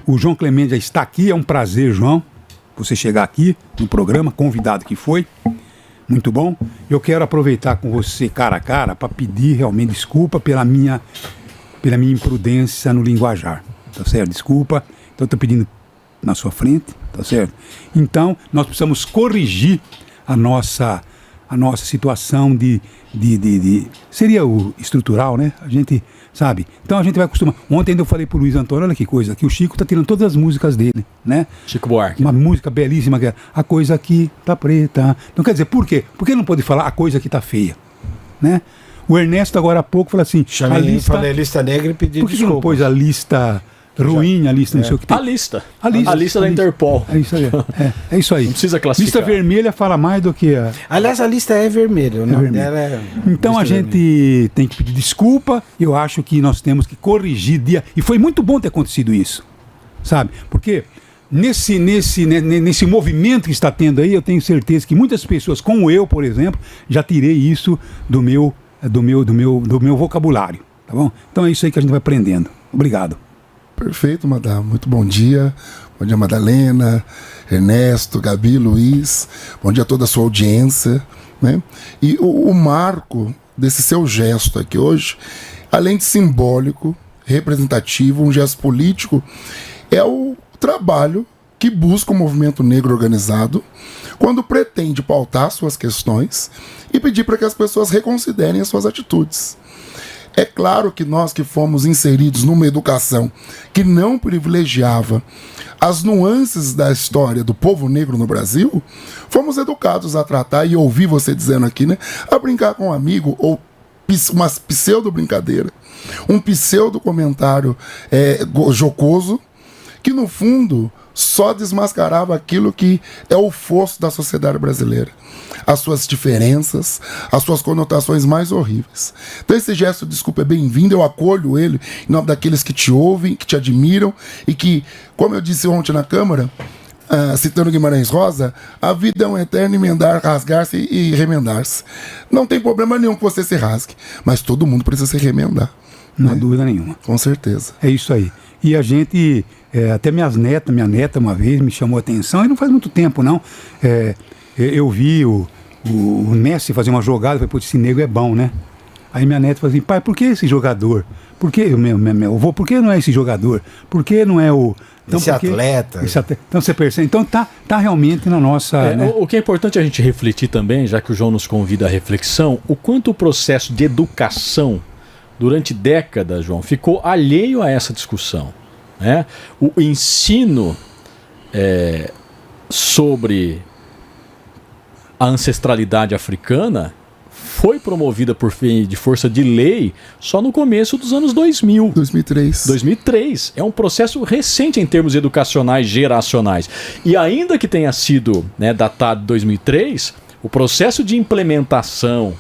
O João Clemente já está aqui, é um prazer, João, você chegar aqui no programa, convidado que foi. Muito bom. Eu quero aproveitar com você cara a cara para pedir realmente desculpa pela minha imprudência no linguajar. Tá certo? Desculpa. Então eu estou pedindo na sua frente, tá certo? Então nós precisamos corrigir a nossa situação seria o estrutural, né? A gente sabe. Então a gente vai acostumar. Ontem ainda eu falei pro Luiz Antônio, olha que coisa, que o Chico tá tirando todas as músicas dele, né? Chico Buarque. Uma música belíssima, que é A Coisa Aqui Tá Preta. Então quer dizer, por quê? Por que não pode falar A Coisa Aqui Tá Feia, né? O Ernesto agora há pouco falou assim, falei lista negra e pedi por que não pôs a lista ruim, a lista não sei o que tem? A lista da Interpol. É isso aí. Não precisa classificar. Lista vermelha fala mais do que a... Aliás, a lista é vermelha. O nome dela é... Então a gente tem que pedir desculpa. Eu acho que nós temos que corrigir. E foi muito bom ter acontecido isso, sabe? Porque nesse movimento que está tendo aí, eu tenho certeza que muitas pessoas, como eu, por exemplo, já tirei isso do meu vocabulário, tá bom? Então é isso aí que a gente vai aprendendo. Obrigado. Perfeito, Madá. Muito bom dia. Bom dia, Madalena, Ernesto, Gabi, Luiz. Bom dia a toda a sua audiência, né? E o marco desse seu gesto aqui hoje, além de simbólico, representativo, um gesto político, é o trabalho que busca o movimento negro organizado quando pretende pautar suas questões e pedir para que as pessoas reconsiderem as suas atitudes. É claro que nós que fomos inseridos numa educação que não privilegiava as nuances da história do povo negro no Brasil, fomos educados a tratar, e ouvir você dizendo aqui, né, a brincar com um amigo, ou uma pseudo-brincadeira, um pseudo-comentário jocoso, que no fundo só desmascarava aquilo que é o fosso da sociedade brasileira. As suas diferenças, as suas conotações mais horríveis. Então esse gesto de desculpa é bem-vindo, eu acolho ele em nome daqueles que te ouvem, que te admiram e que, como eu disse ontem na Câmara, citando Guimarães Rosa, a vida é um eterno emendar, rasgar-se e remendar-se. Não tem problema nenhum que você se rasgue, mas todo mundo precisa se remendar. Não há dúvida nenhuma. Com certeza. É isso aí. E a gente, até minha neta uma vez me chamou a atenção, e não faz muito tempo não, eu vi o Messi fazer uma jogada, eu falei, pô, esse negro é bom, né? Aí minha neta falou assim, pai, por que esse jogador? Por que, meu avô, por que não é esse jogador? Por que não é o... Então, esse atleta. Então você percebe, então tá realmente na nossa... né? O que é importante a gente refletir também, já que o João nos convida à reflexão, o quanto o processo de educação durante décadas, João, ficou alheio a essa discussão, né? O ensino sobre a ancestralidade africana foi promovida por de força de lei só no começo dos anos 2000. 2003. É um processo recente em termos educacionais geracionais. E ainda que tenha sido, né, datado de 2003, o processo de implementação,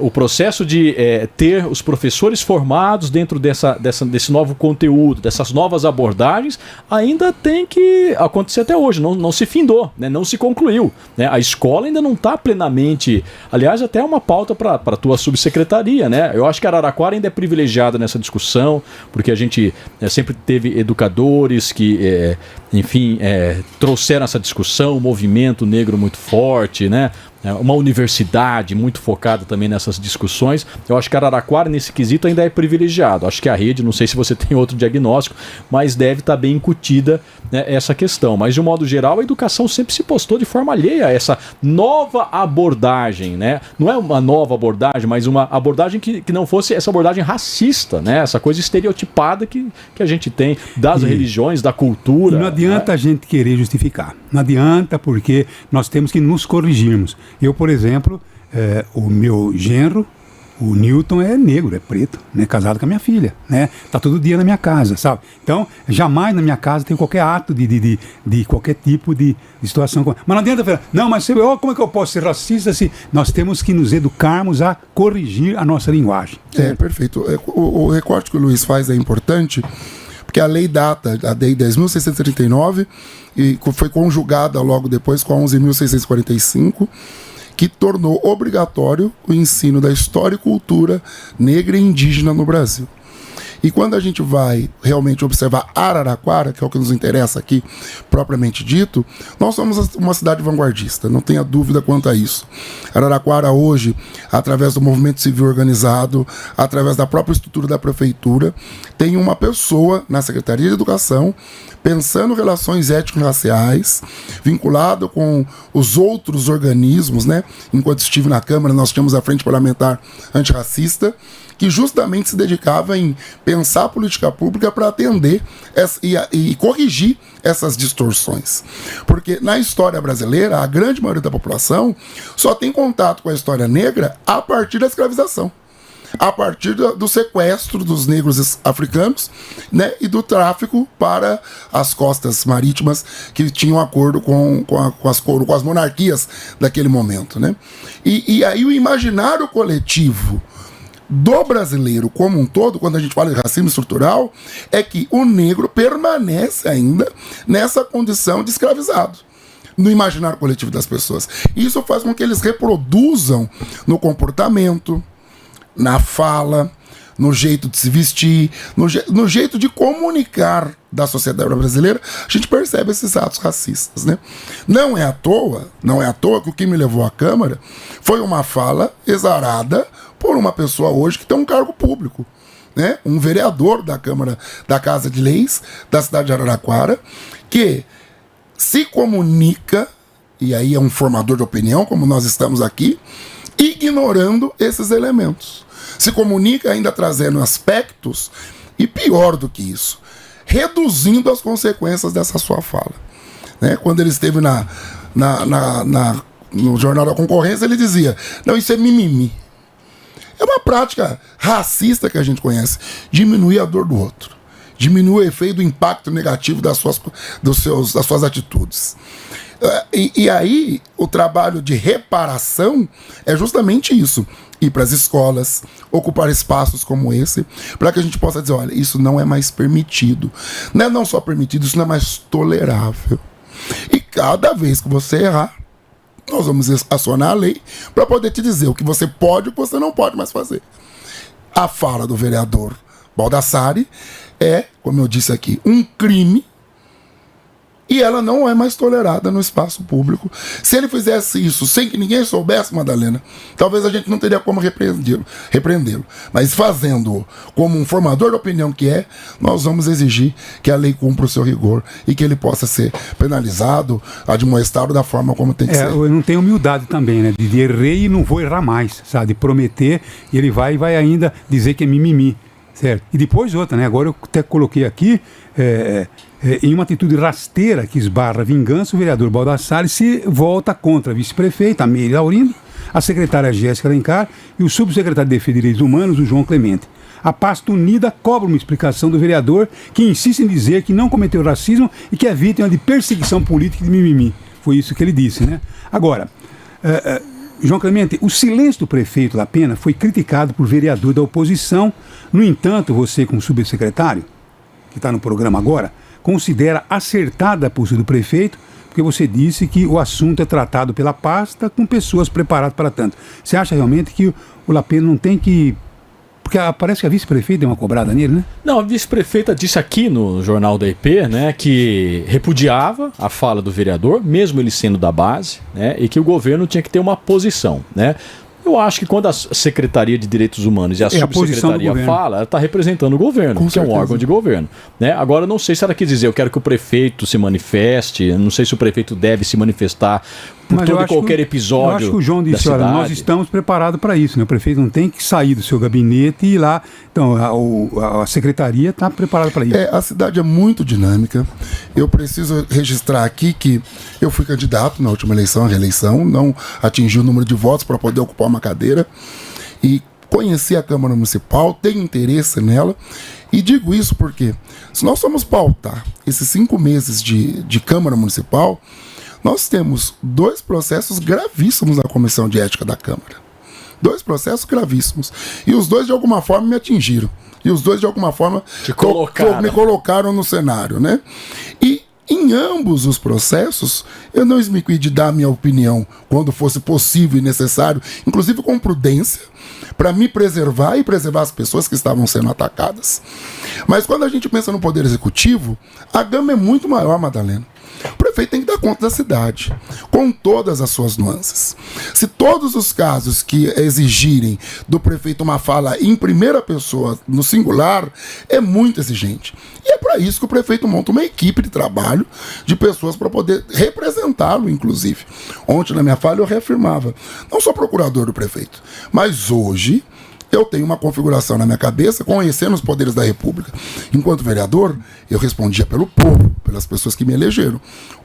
o processo de ter os professores formados dentro desse novo conteúdo, dessas novas abordagens, ainda tem que acontecer até hoje, não se findou, né? Não se concluiu, né? A escola ainda não está plenamente... Aliás, até uma pauta para a tua subsecretaria, né? Eu acho que Araraquara ainda é privilegiada nessa discussão, porque a gente sempre teve educadores que, trouxeram essa discussão, um movimento negro muito forte, né? Uma universidade muito focada também nessas discussões. Eu acho que Araraquara, nesse quesito, ainda é privilegiado. Acho que a rede, não sei se você tem outro diagnóstico, mas deve estar bem incutida, né, essa questão. Mas, de um modo geral, a educação sempre se postou de forma alheia a essa nova abordagem, né? Não é uma nova abordagem, mas uma abordagem que não fosse essa abordagem racista, né? Essa coisa estereotipada que a gente tem das religiões, da cultura. E não adianta a gente querer justificar. Não adianta, porque nós temos que nos corrigirmos. Eu, por exemplo, o meu genro, o Newton, é negro, é preto, né, casado com a minha filha, né, tá todo dia na minha casa, sabe? Então, jamais na minha casa tem qualquer ato de qualquer tipo de situação. Mas não adianta falar, não, mas como é que eu posso ser racista se nós temos que nos educarmos a corrigir a nossa linguagem? Perfeito. O recorte que o Luiz faz é importante, porque a lei data, a lei 10.639, e foi conjugada logo depois com a 11.645, que tornou obrigatório o ensino da história e cultura negra e indígena no Brasil. E quando a gente vai realmente observar Araraquara, que é o que nos interessa aqui, propriamente dito, nós somos uma cidade vanguardista, não tenha dúvida quanto a isso. Araraquara hoje, através do movimento civil organizado, através da própria estrutura da prefeitura, tem uma pessoa na Secretaria de Educação pensando relações étnico-raciais, vinculado com os outros organismos, né? Enquanto estive na Câmara, nós tínhamos a Frente Parlamentar Antirracista, que justamente se dedicava em pensar a política pública para atender e corrigir essas distorções. Porque na história brasileira, a grande maioria da população só tem contato com a história negra a partir da escravização, a partir do sequestro dos negros africanos, né, e do tráfico para as costas marítimas que tinham acordo com as monarquias daquele momento, né? E aí o imaginário coletivo do brasileiro como um todo, quando a gente fala de racismo estrutural, é que o negro permanece ainda nessa condição de escravizado no imaginário coletivo das pessoas. Isso faz com que eles reproduzam no comportamento, na fala, no jeito de se vestir, no jeito de comunicar da sociedade brasileira. A gente percebe esses atos racistas, né? Não é à toa que o que me levou à Câmara foi uma fala exarada por uma pessoa hoje que tem um cargo público, né? Um vereador da Câmara, da Casa de Leis da cidade de Araraquara, que se comunica, e aí é um formador de opinião, como nós estamos aqui, ignorando esses elementos. Se comunica ainda trazendo aspectos, e pior do que isso, reduzindo as consequências dessa sua fala, né? Quando ele esteve no Jornal da Concorrência, ele dizia: não, isso é mimimi. É uma prática racista que a gente conhece, diminuir a dor do outro, diminuir o efeito do impacto negativo das suas atitudes. E aí, o trabalho de reparação é justamente isso. Ir para as escolas, ocupar espaços como esse, para que a gente possa dizer: olha, isso não é mais permitido. Não é não só permitido, isso não é mais tolerável. E cada vez que você errar, nós vamos acionar a lei para poder te dizer o que você pode e o que você não pode mais fazer. A fala do vereador Baldassarri é, como eu disse aqui, um crime, e ela não é mais tolerada no espaço público. Se ele fizesse isso sem que ninguém soubesse, Madalena, talvez a gente não teria como repreendê-lo. Mas fazendo como um formador de opinião que é, nós vamos exigir que a lei cumpra o seu rigor e que ele possa ser penalizado, admoestado da forma como tem que ser. Eu não tenho humildade também, né? De errei e não vou errar mais, sabe? De prometer, e ele vai ainda dizer que é mimimi, certo? E depois outra, né? Agora eu até coloquei aqui... em uma atitude rasteira que esbarra vingança, o vereador Baldassarri se volta contra a vice-prefeita, a Meire Laurindo, a secretária Jéssica Alencar e o subsecretário de Defesa de Direitos Humanos, o João Clemente. A pasta unida cobra uma explicação do vereador, que insiste em dizer que não cometeu racismo e que é vítima de perseguição política e de mimimi. Foi isso que ele disse, né? Agora, João Clemente, o silêncio do prefeito La Pena foi criticado por vereador da oposição. No entanto, você, como subsecretário, que está no programa agora, considera acertada a postura do prefeito, porque você disse que o assunto é tratado pela pasta com pessoas preparadas para tanto. Você acha realmente que o La Pena não tem que... Porque parece que a vice-prefeita deu uma cobrada nele, né? Não, a vice-prefeita disse aqui no Jornal da IP, né, que repudiava a fala do vereador, mesmo ele sendo da base, né, e que o governo tinha que ter uma posição, né? Eu acho que quando a Secretaria de Direitos Humanos e a subsecretaria fala, ela está representando o governo, que é um órgão de governo, né? Agora, eu não sei se ela quis dizer, eu quero que o prefeito se manifeste, não sei se o prefeito deve se manifestar por todo e qualquer episódio. Eu acho que o João disse, olha, nós estamos preparados para isso, né? O prefeito não tem que sair do seu gabinete e ir lá. Então, a secretaria está preparada para isso. A cidade é muito dinâmica. Eu preciso registrar aqui que eu fui candidato na última eleição, a reeleição, não atingi o número de votos para poder ocupar uma cadeira. E conheci a Câmara Municipal, tenho interesse nela. E digo isso porque, se nós formos pautar esses 5 meses de Câmara Municipal, nós temos 2 processos gravíssimos na Comissão de Ética da Câmara. 2 processos gravíssimos. E os 2, de alguma forma, me atingiram. E os 2, de alguma forma, me colocaram no cenário, né? E Em ambos os processos, eu não esmiquei de dar minha opinião quando fosse possível e necessário, inclusive com prudência, para me preservar e preservar as pessoas que estavam sendo atacadas. Mas quando a gente pensa no Poder Executivo, a gama é muito maior, Madalena. O prefeito tem que dar conta da cidade, com todas as suas nuances. Se todos os casos que exigirem do prefeito uma fala em primeira pessoa, no singular, é muito exigente. E é para isso que o prefeito monta uma equipe de trabalho de pessoas para poder representá-lo, inclusive. Ontem, na minha fala, eu reafirmava, não sou procurador do prefeito, mas hoje eu tenho uma configuração na minha cabeça, conhecendo os poderes da República. Enquanto vereador, eu respondia pelo povo, pelas pessoas que me elegeram.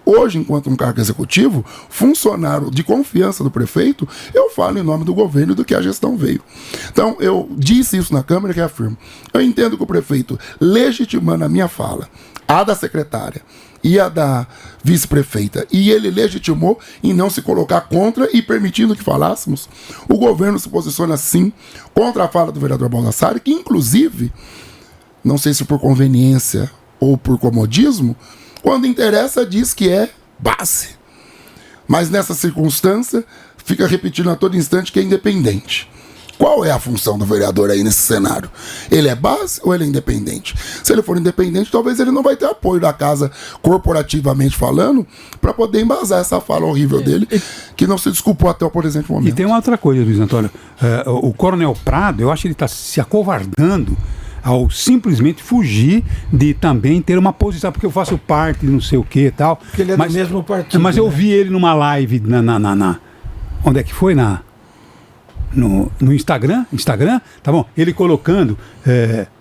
Hoje, enquanto um cargo executivo, funcionário de confiança do prefeito, eu falo em nome do governo do que a gestão veio. Então, eu disse isso na Câmara e reafirmo. Eu entendo que o prefeito, legitimando a minha fala, a da secretária e a da vice-prefeita, e ele legitimou em não se colocar contra e permitindo que falássemos, o governo se posiciona sim contra a fala do vereador Baldassarri, que inclusive, não sei se por conveniência ou por comodismo, quando interessa diz que é base. Mas nessa circunstância, fica repetindo a todo instante que é independente. Qual é a função do vereador aí nesse cenário? Ele é base ou ele é independente? Se ele for independente, talvez ele não vai ter apoio da casa, corporativamente falando, para poder embasar essa fala horrível dele, que não se desculpou até o presente momento. E tem uma outra coisa, Luiz Antônio. O Coronel Prado, eu acho que ele está se acovardando ao simplesmente fugir de também ter uma posição, porque eu faço parte de não sei o que e tal. Porque ele é do mesmo partido. Mas eu vi ele numa live onde é que foi? No Instagram, tá bom? Ele colocando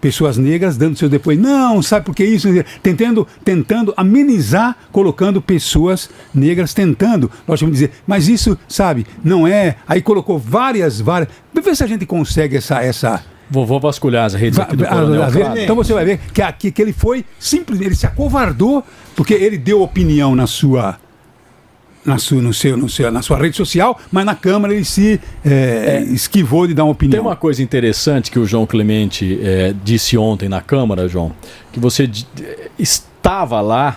pessoas negras dando seu depoimento. Não, sabe por que isso? Tentando amenizar, colocando pessoas negras, tentando, lógico, dizer, mas isso, sabe, não é. Aí colocou várias. Vê se a gente consegue essa. Vou vasculhar as redes aqui do Coronel Prado. Então você vai ver que ele foi simplesmente, ele se acovardou, porque ele deu opinião na sua rede social, mas na Câmara ele se esquivou de dar uma opinião. Tem uma coisa interessante que o João Clemente disse ontem na Câmara, João, que você estava lá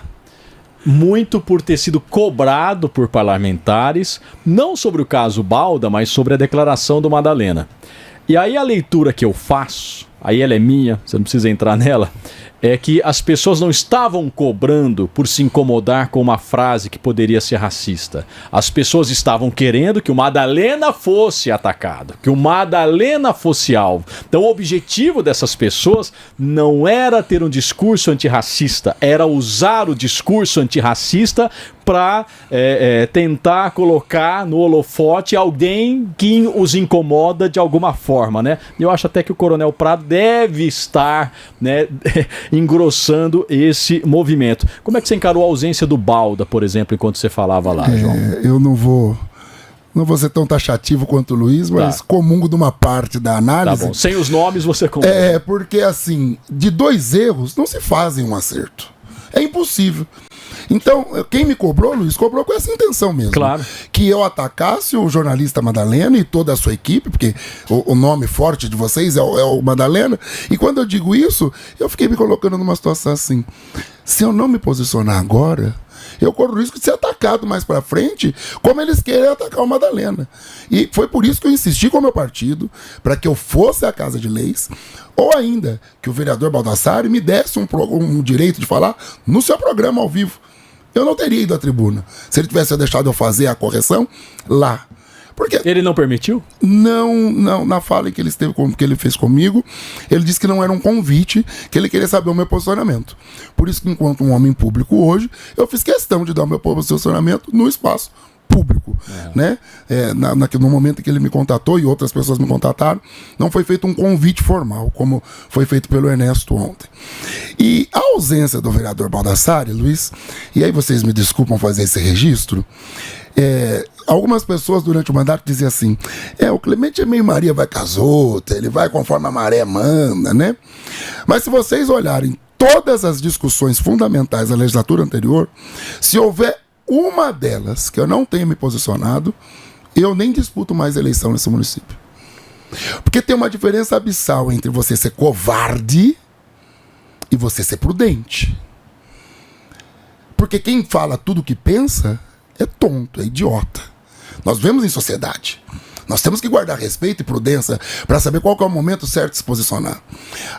muito por ter sido cobrado por parlamentares, não sobre o caso Balda, mas sobre a declaração do Madalena. E aí a leitura que eu faço, aí ela é minha, você não precisa entrar nela, é que as pessoas não estavam cobrando por se incomodar com uma frase que poderia ser racista. As pessoas estavam querendo que o Madalena fosse atacado, que o Madalena fosse alvo. Então o objetivo dessas pessoas não era ter um discurso antirracista, era usar o discurso antirracista para tentar colocar no holofote alguém que os incomoda de alguma forma, né? Eu acho até que o Coronel Prado deve estar, né, engrossando esse movimento. Como é que você encarou a ausência do Balda, por exemplo, enquanto você falava lá, João? Eu não vou ser tão taxativo quanto o Luiz, mas comungo de uma parte da análise. Tá bom, sem os nomes você comunga. Porque assim, de dois erros não se fazem um acerto. É impossível. Então, quem me cobrou, Luiz, cobrou com essa intenção mesmo. Claro. Que eu atacasse o jornalista Madalena e toda a sua equipe, porque o nome forte de vocês é o Madalena. E quando eu digo isso, eu fiquei me colocando numa situação assim. Se eu não me posicionar agora, eu corro o risco de ser atacado mais pra frente, como eles querem atacar o Madalena. E foi por isso que eu insisti com o meu partido, para que eu fosse à Casa de Leis, ou ainda, que o vereador Baldassarri me desse um direito de falar no seu programa ao vivo. Eu não teria ido à tribuna. Se ele tivesse deixado eu fazer a correção lá. Porque ele não permitiu? Não, na fala que ele fez comigo, ele disse que não era um convite, que ele queria saber o meu posicionamento. Por isso que, enquanto um homem público hoje, eu fiz questão de dar o meu posicionamento no espaço público, né? No momento em que ele me contatou e outras pessoas me contataram, não foi feito um convite formal, como foi feito pelo Ernesto ontem. E a ausência do vereador Baldassarri, Luiz, e aí vocês me desculpam fazer esse registro, algumas pessoas durante o mandato diziam assim, o Clemente é meio Maria vai casota, ele vai conforme a maré manda, né? Mas se vocês olharem todas as discussões fundamentais da legislatura anterior, se houver uma delas que eu não tenha me posicionado, eu nem disputo mais eleição nesse município. Porque tem uma diferença abissal entre você ser covarde e você ser prudente. Porque quem fala tudo o que pensa é tonto, é idiota. Nós vemos em sociedade. Nós temos que guardar respeito e prudência para saber qual que é o momento certo de se posicionar.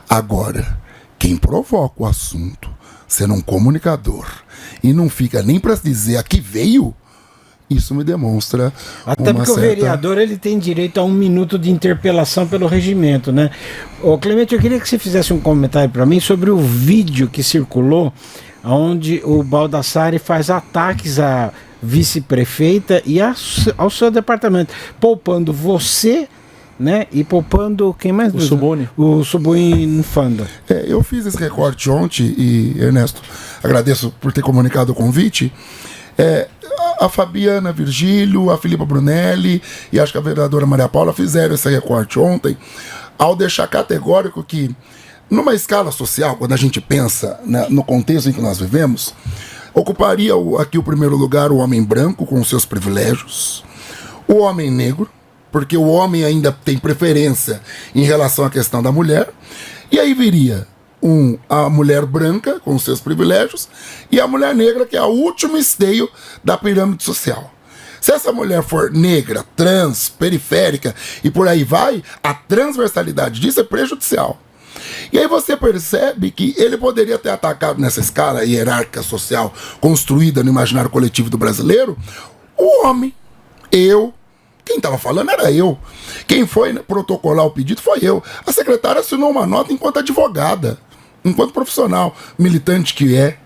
Agora, quem provoca o assunto, sendo um comunicador, e não fica nem para dizer a que veio, isso me demonstra até uma porque certa... o vereador ele tem direito a 1 minuto de interpelação pelo regimento, né? Ô Clemente, eu queria que você fizesse um comentário para mim sobre o vídeo que circulou, onde o Baldassarri faz ataques à vice-prefeita e ao seu departamento, poupando você, né? E poupando quem mais? O Subuni. O Subuni Infanda. Eu fiz esse recorte ontem e, Ernesto, agradeço por ter comunicado o convite. A Fabiana Virgílio, a Filipa Brunelli e acho que a vereadora Maria Paula fizeram esse recorte ontem, ao deixar categórico que, numa escala social, quando a gente pensa, né, no contexto em que nós vivemos, ocuparia aqui o primeiro lugar o homem branco com seus privilégios, o homem negro, porque o homem ainda tem preferência em relação à questão da mulher, e aí viria a mulher branca com seus privilégios e a mulher negra, que é o último esteio da pirâmide social. Se essa mulher for negra, trans, periférica e por aí vai, a transversalidade disso é prejudicial. E aí você percebe que ele poderia ter atacado nessa escala hierárquica social construída no imaginário coletivo do brasileiro o homem, eu. Quem estava falando era eu. Quem foi protocolar o pedido foi eu. A secretária assinou uma nota enquanto advogada, enquanto profissional, militante que é.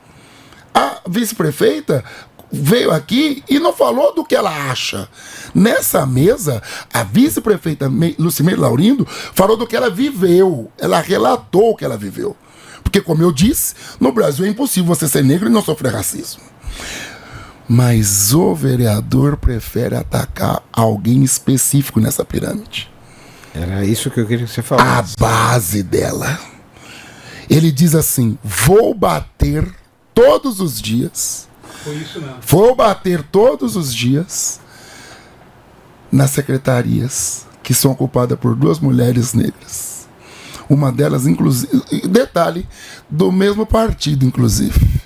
A vice-prefeita veio aqui e não falou do que ela acha. Nessa mesa, a vice-prefeita Lucimeire Laurindo falou do que ela viveu. Ela relatou o que ela viveu. Porque, como eu disse, no Brasil é impossível você ser negro e não sofrer racismo. Mas o vereador prefere atacar alguém específico nessa pirâmide. Era isso que eu queria que você falasse. A base dela. Ele diz assim: vou bater todos os dias. Foi isso não. Vou bater todos os dias nas secretarias que são ocupadas por 2 mulheres negras. Uma delas, inclusive, detalhe, do mesmo partido, inclusive.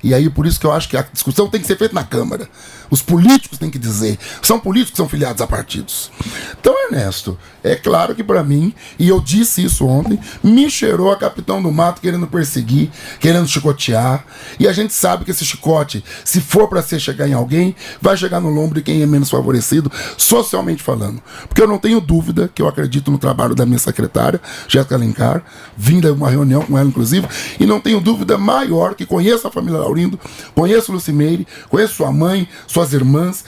E aí, por isso que eu acho que a discussão tem que ser feita na Câmara. Os políticos têm que dizer. São políticos que são filiados a partidos. Então, Ernesto, é claro que para mim, e eu disse isso ontem, me cheirou a Capitão do Mato querendo perseguir, querendo chicotear. E a gente sabe que esse chicote, se for para chegar em alguém, vai chegar no lombo de quem é menos favorecido, socialmente falando. Porque eu não tenho dúvida que eu acredito no trabalho da minha secretária, Jéssica Alencar, vinda de uma reunião com ela, inclusive, e não tenho dúvida maior que conheço a família Laurindo, conheço Lucimeire, conheço sua mãe, suas irmãs,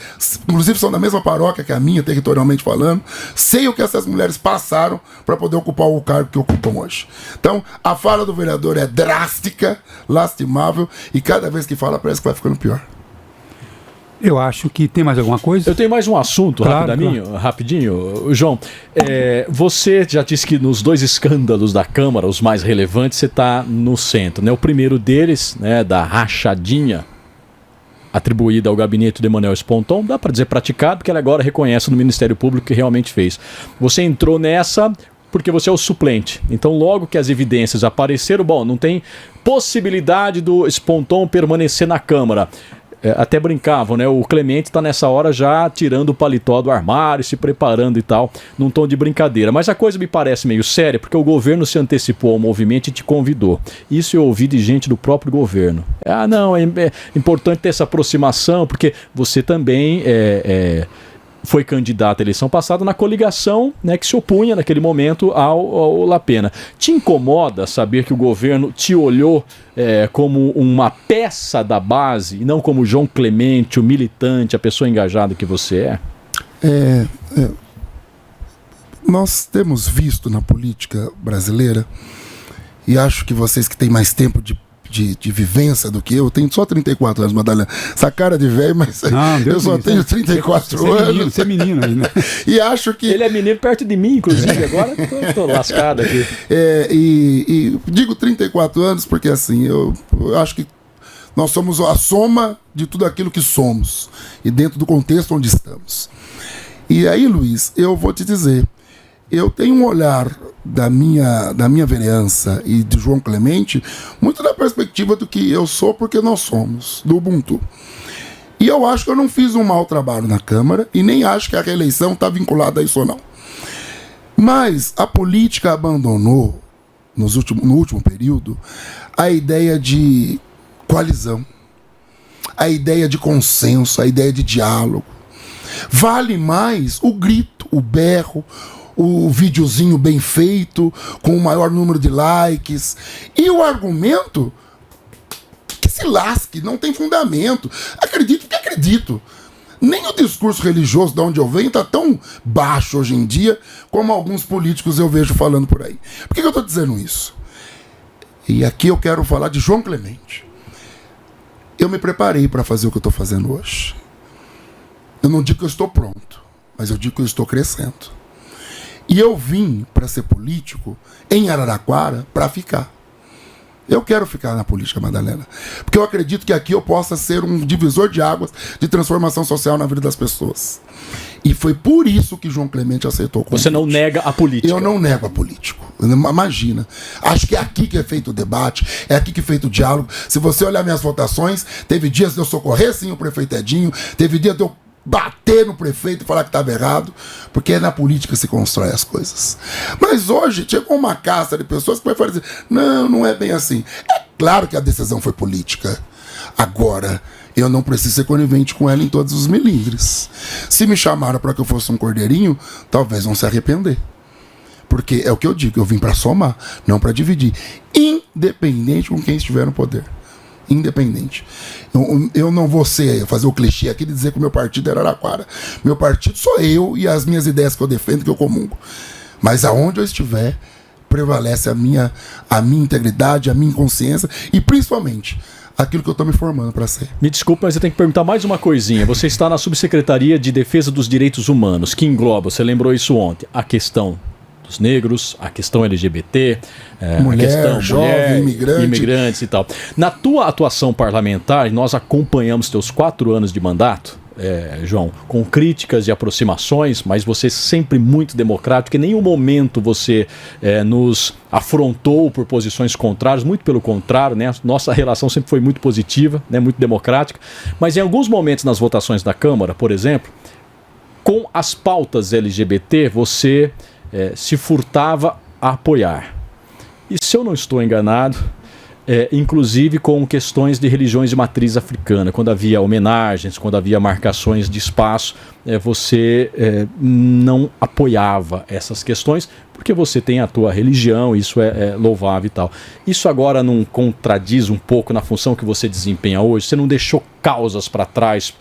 inclusive são da mesma paróquia que a minha, territorialmente falando. Sei o que essas mulheres passaram para poder ocupar o cargo que ocupam hoje. Então, a fala do vereador é drástica, lastimável, e cada vez que fala parece que vai ficando pior. Eu acho que tem mais alguma coisa? Eu tenho mais um assunto, Claro, rapidinho. João, você já disse que nos 2 escândalos da Câmara, os mais relevantes, você está no centro, né? O primeiro deles, né, da rachadinha atribuída ao gabinete de Emanuel Sponton, dá para dizer praticado, porque ela agora reconhece no Ministério Público que realmente fez. Você entrou nessa porque você é o suplente. Então, logo que as evidências apareceram, bom, não tem possibilidade do Sponton permanecer na Câmara. Até brincavam, né? O Clemente está nessa hora já tirando o paletó do armário, se preparando e tal, num tom de brincadeira. Mas a coisa me parece meio séria, porque o governo se antecipou ao movimento e te convidou. Isso eu ouvi de gente do próprio governo. Não, é importante ter essa aproximação, porque você também foi candidato à eleição passada na coligação, né, que se opunha naquele momento ao Lapena. Te incomoda saber que o governo te olhou como uma peça da base e não como João Clemente, o militante, a pessoa engajada que você é? Nós temos visto na política brasileira, e acho que vocês que têm mais tempo de vivência do que eu tenho só 34 anos, Madalena. Essa cara de velho, mas não, eu só tenho 34 anos. Você é menino ainda. E acho que... Ele é menino perto de mim, inclusive, agora tô lascado aqui. E digo 34 anos porque, assim, eu acho que nós somos a soma de tudo aquilo que somos e dentro do contexto onde estamos. E aí, Luiz, eu vou te dizer, eu tenho um olhar da minha vereança e de João Clemente muito da perspectiva do que eu sou porque nós somos, do Ubuntu. E eu acho que eu não fiz um mau trabalho na Câmara e nem acho que a reeleição está vinculada a isso ou não. Mas a política abandonou, no último período, a ideia de coalizão, a ideia de consenso, a ideia de diálogo. Vale mais o grito, o berro, o videozinho bem feito, com o maior número de likes. E o argumento que se lasque, não tem fundamento. Acredito que acredito. Nem o discurso religioso de onde eu venho está tão baixo hoje em dia como alguns políticos eu vejo falando por aí. Por que eu estou dizendo isso? E aqui eu quero falar de João Clemente. Eu me preparei para fazer o que eu estou fazendo hoje. Eu não digo que eu estou pronto, mas eu digo que eu estou crescendo. E eu vim para ser político em Araraquara para ficar. Eu quero ficar na política, Madalena, porque eu acredito que aqui eu possa ser um divisor de águas de transformação social na vida das pessoas. E foi por isso que João Clemente aceitou o convite. Você não nega a política? Eu não nego a político. Imagina. Acho que é aqui que é feito o debate, é aqui que é feito o diálogo. Se você olhar minhas votações, teve dias de eu socorrer sim o prefeito Edinho, teve dias de eu bater no prefeito e falar que estava errado, porque é na política que se constrói as coisas. Mas hoje chegou uma casta de pessoas que vai falar assim, não é bem assim. É claro que a decisão foi política. Agora, eu não preciso ser conivente com ela em todos os melindres. Se me chamaram para que eu fosse um cordeirinho, talvez vão se arrepender. Porque é o que eu digo, eu vim para somar, não para dividir. Independente com quem estiver no poder. Independente. Eu não vou fazer o clichê aqui de dizer que o meu partido era Araraquara. Meu partido sou eu e as minhas ideias que eu defendo, que eu comungo. Mas aonde eu estiver, prevalece a minha integridade, a minha consciência e principalmente aquilo que eu estou me formando para ser. Me desculpe, mas eu tenho que perguntar mais uma coisinha. Você está na Subsecretaria de Defesa dos Direitos Humanos, que engloba, você lembrou isso ontem, a questão dos negros, a questão LGBT, mulher, a questão jovem, imigrantes e tal. Na tua atuação parlamentar, nós acompanhamos teus 4 anos de mandato, João, com críticas e aproximações, mas você sempre muito democrático, em nenhum momento você nos afrontou por posições contrárias, muito pelo contrário, né? Nossa relação sempre foi muito positiva, né? Muito democrática, mas em alguns momentos nas votações da Câmara, por exemplo, com as pautas LGBT, você se furtava a apoiar. E se eu não estou enganado, inclusive com questões de religiões de matriz africana, quando havia homenagens, quando havia marcações de espaço, você não apoiava essas questões, porque você tem a tua religião, isso é louvável e tal. Isso agora não contradiz um pouco na função que você desempenha hoje? Você não deixou causas para trás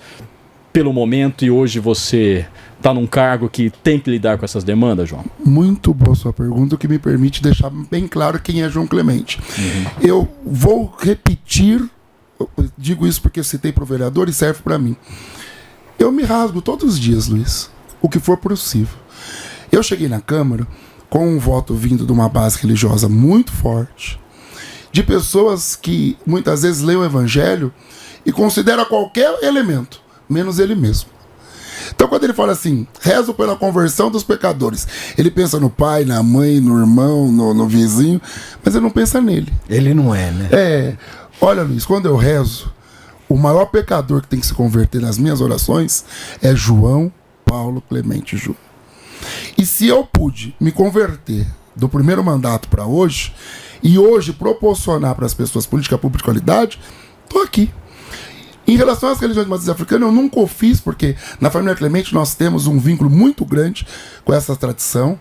pelo momento e hoje você está num cargo que tem que lidar com essas demandas, João? Muito boa sua pergunta, o que me permite deixar bem claro quem é João Clemente. Eu vou repetir, eu digo isso porque eu citei para o vereador e serve para mim. Eu me rasgo todos os dias, Luiz, o que for possível. Eu cheguei na Câmara com um voto vindo de uma base religiosa muito forte, de pessoas que muitas vezes leem o Evangelho e consideram qualquer elemento, menos ele mesmo. Então quando ele fala assim, rezo pela conversão dos pecadores, ele pensa no pai, na mãe, no irmão, no vizinho, mas ele não pensa nele. Ele não é, né? Olha, Luiz, quando eu rezo, o maior pecador que tem que se converter nas minhas orações é João Paulo Clemente Júnior. E se eu pude me converter do primeiro mandato para hoje, e hoje proporcionar para as pessoas política pública de qualidade, estou aqui. Em relação às religiões de matriz africana, eu nunca o fiz, porque na família Clemente nós temos um vínculo muito grande com essa tradição.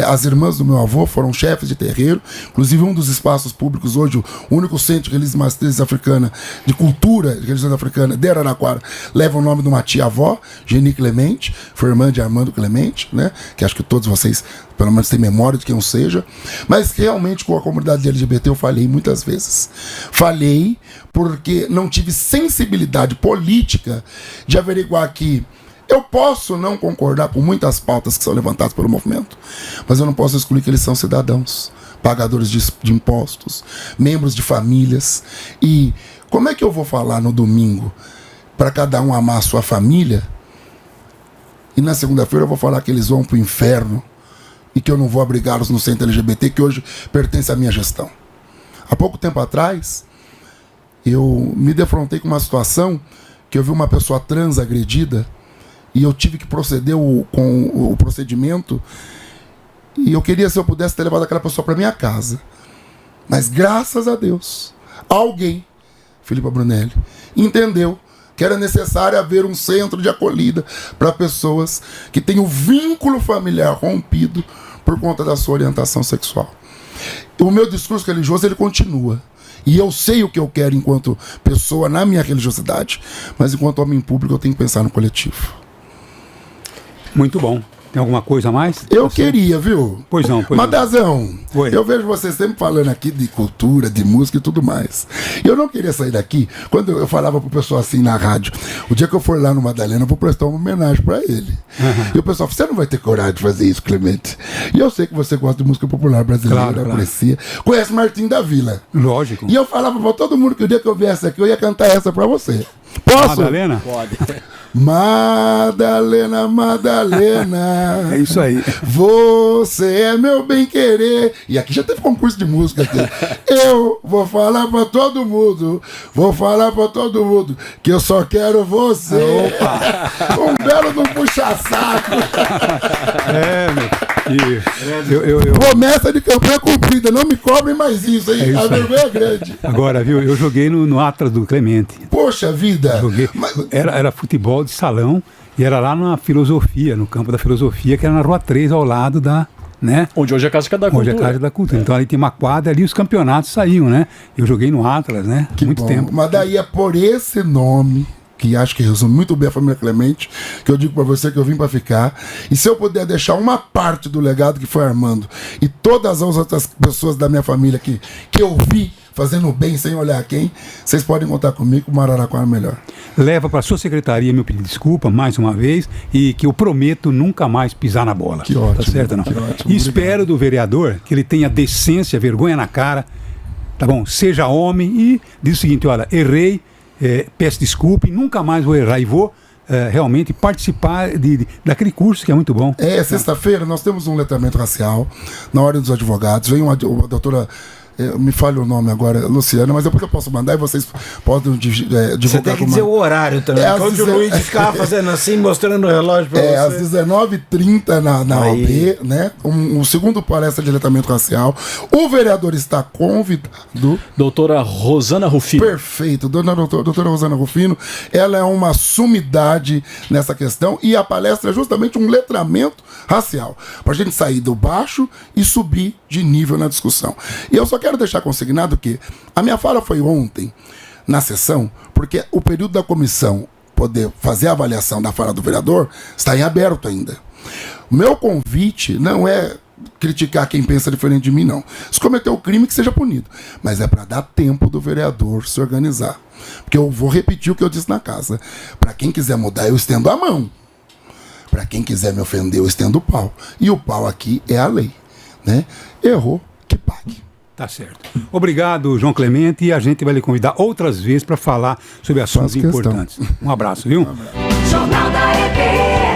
As irmãs do meu avô foram chefes de terreiro, inclusive um dos espaços públicos hoje, o único centro de religião de matriz africana, de cultura de religião africana de Araraquara, leva o nome de uma tia-avó, Geni Clemente, foi irmã de Armando Clemente, né? Que acho que todos vocês pelo menos têm memória de quem eu seja. Mas realmente com a comunidade LGBT eu falhei muitas vezes. Falhei porque não tive sensibilidade política de averiguar que eu posso não concordar com muitas pautas que são levantadas pelo movimento, mas eu não posso excluir que eles são cidadãos, pagadores de impostos, membros de famílias. E como é que eu vou falar no domingo para cada um amar a sua família e na segunda-feira eu vou falar que eles vão para o inferno e que eu não vou abrigá-los no centro LGBT, que hoje pertence à minha gestão. Há pouco tempo atrás, eu me defrontei com uma situação que eu vi uma pessoa trans agredida e eu tive que proceder com o procedimento, e eu queria, se eu pudesse, ter levado aquela pessoa para minha casa. Mas graças a Deus, alguém, Filipa Brunelli, entendeu que era necessário haver um centro de acolhida para pessoas que têm o vínculo familiar rompido por conta da sua orientação sexual. O meu discurso religioso, ele continua. E eu sei o que eu quero enquanto pessoa na minha religiosidade, mas enquanto homem público eu tenho que pensar no coletivo. Muito bom. Tem alguma coisa a mais? Eu queria, viu? Pois não, pois Madazão, Oi. eu vejo você sempre falando aqui de cultura, de música e tudo mais. Eu não queria sair daqui, quando eu falava pro pessoal assim na rádio, o dia que eu for lá no Madalena, eu vou prestar uma homenagem pra ele. E o pessoal falou, você não vai ter coragem de fazer isso, Clemente. E eu sei que você gosta de música popular brasileira, Claro. aprecia. Conhece Martim da Vila. Lógico. E eu falava pra todo mundo que o dia que eu viesse aqui, eu ia cantar essa pra você. Posso? Madalena? Pode. Madalena, Madalena. É isso aí. Você é meu bem-querer. E aqui já teve concurso de música aqui. Eu vou falar pra todo mundo. Vou falar pra todo mundo que eu só quero você. Um belo de um puxa-saco. Eu Promessa de campanha cumprida. Não me cobrem mais isso, hein? É isso A aí. vergonha é grande. Agora, viu, eu joguei no Atlas do Clemente. Poxa vida. Joguei. Era futebol de salão e era lá na filosofia, no campo da filosofia, que era na Rua 3, ao lado da, né? Onde hoje é a Casa da Cultura. Hoje é a Casa da Cultura. Então ali tem uma quadra, ali os campeonatos saíam, né? Eu joguei no Atlas, né? Muito Bom, tempo. mas daí é por esse nome, que acho que resume muito bem a família Clemente, que eu digo pra você que eu vim pra ficar. E se eu puder deixar uma parte do legado que foi Armando e todas as outras pessoas da minha família que eu vi fazendo bem sem olhar quem, vocês podem contar comigo, o Mararaquara é melhor. Leva para sua secretaria meu pedido de desculpa mais uma vez e que eu prometo nunca mais pisar na bola. Que ótimo, Tá certo, não? que ótimo, E espero do vereador que ele tenha decência, vergonha na cara, tá bom? Seja homem e diz o seguinte, olha, errei, peço desculpa e nunca mais vou errar e vou realmente participar daquele curso que é muito bom. Sexta-feira nós temos um letramento racial na Ordem dos Advogados. Vem uma doutora, me falha o nome agora, Luciana, mas depois eu posso mandar e vocês podem divulgar. Você tem que dizer o horário também. Quando o Luiz ficava fazendo assim, mostrando o relógio para você. Às 19h30 na OAB, né? Um segundo palestra de letramento racial. O vereador está convidado. Doutora Rosana Rufino. Perfeito. Doutora Rosana Rufino, ela é uma sumidade nessa questão e a palestra é justamente um letramento racial, para a gente sair do baixo e subir de nível na discussão. E eu só quero deixar consignado que a minha fala foi ontem, na sessão, porque o período da comissão poder fazer a avaliação da fala do vereador está em aberto ainda. O meu convite não é criticar quem pensa diferente de mim, não. Se cometeu o crime, que seja punido. Mas é para dar tempo do vereador se organizar. Porque eu vou repetir o que eu disse na casa. Para quem quiser mudar, eu estendo a mão. Para quem quiser me ofender, eu estendo o pau. E o pau aqui é a lei, né? Errou, que pague. Tá certo. Obrigado, João Clemente, e a gente vai lhe convidar outras vezes para falar sobre assuntos importantes. Um abraço, viu? Jornal da EBS.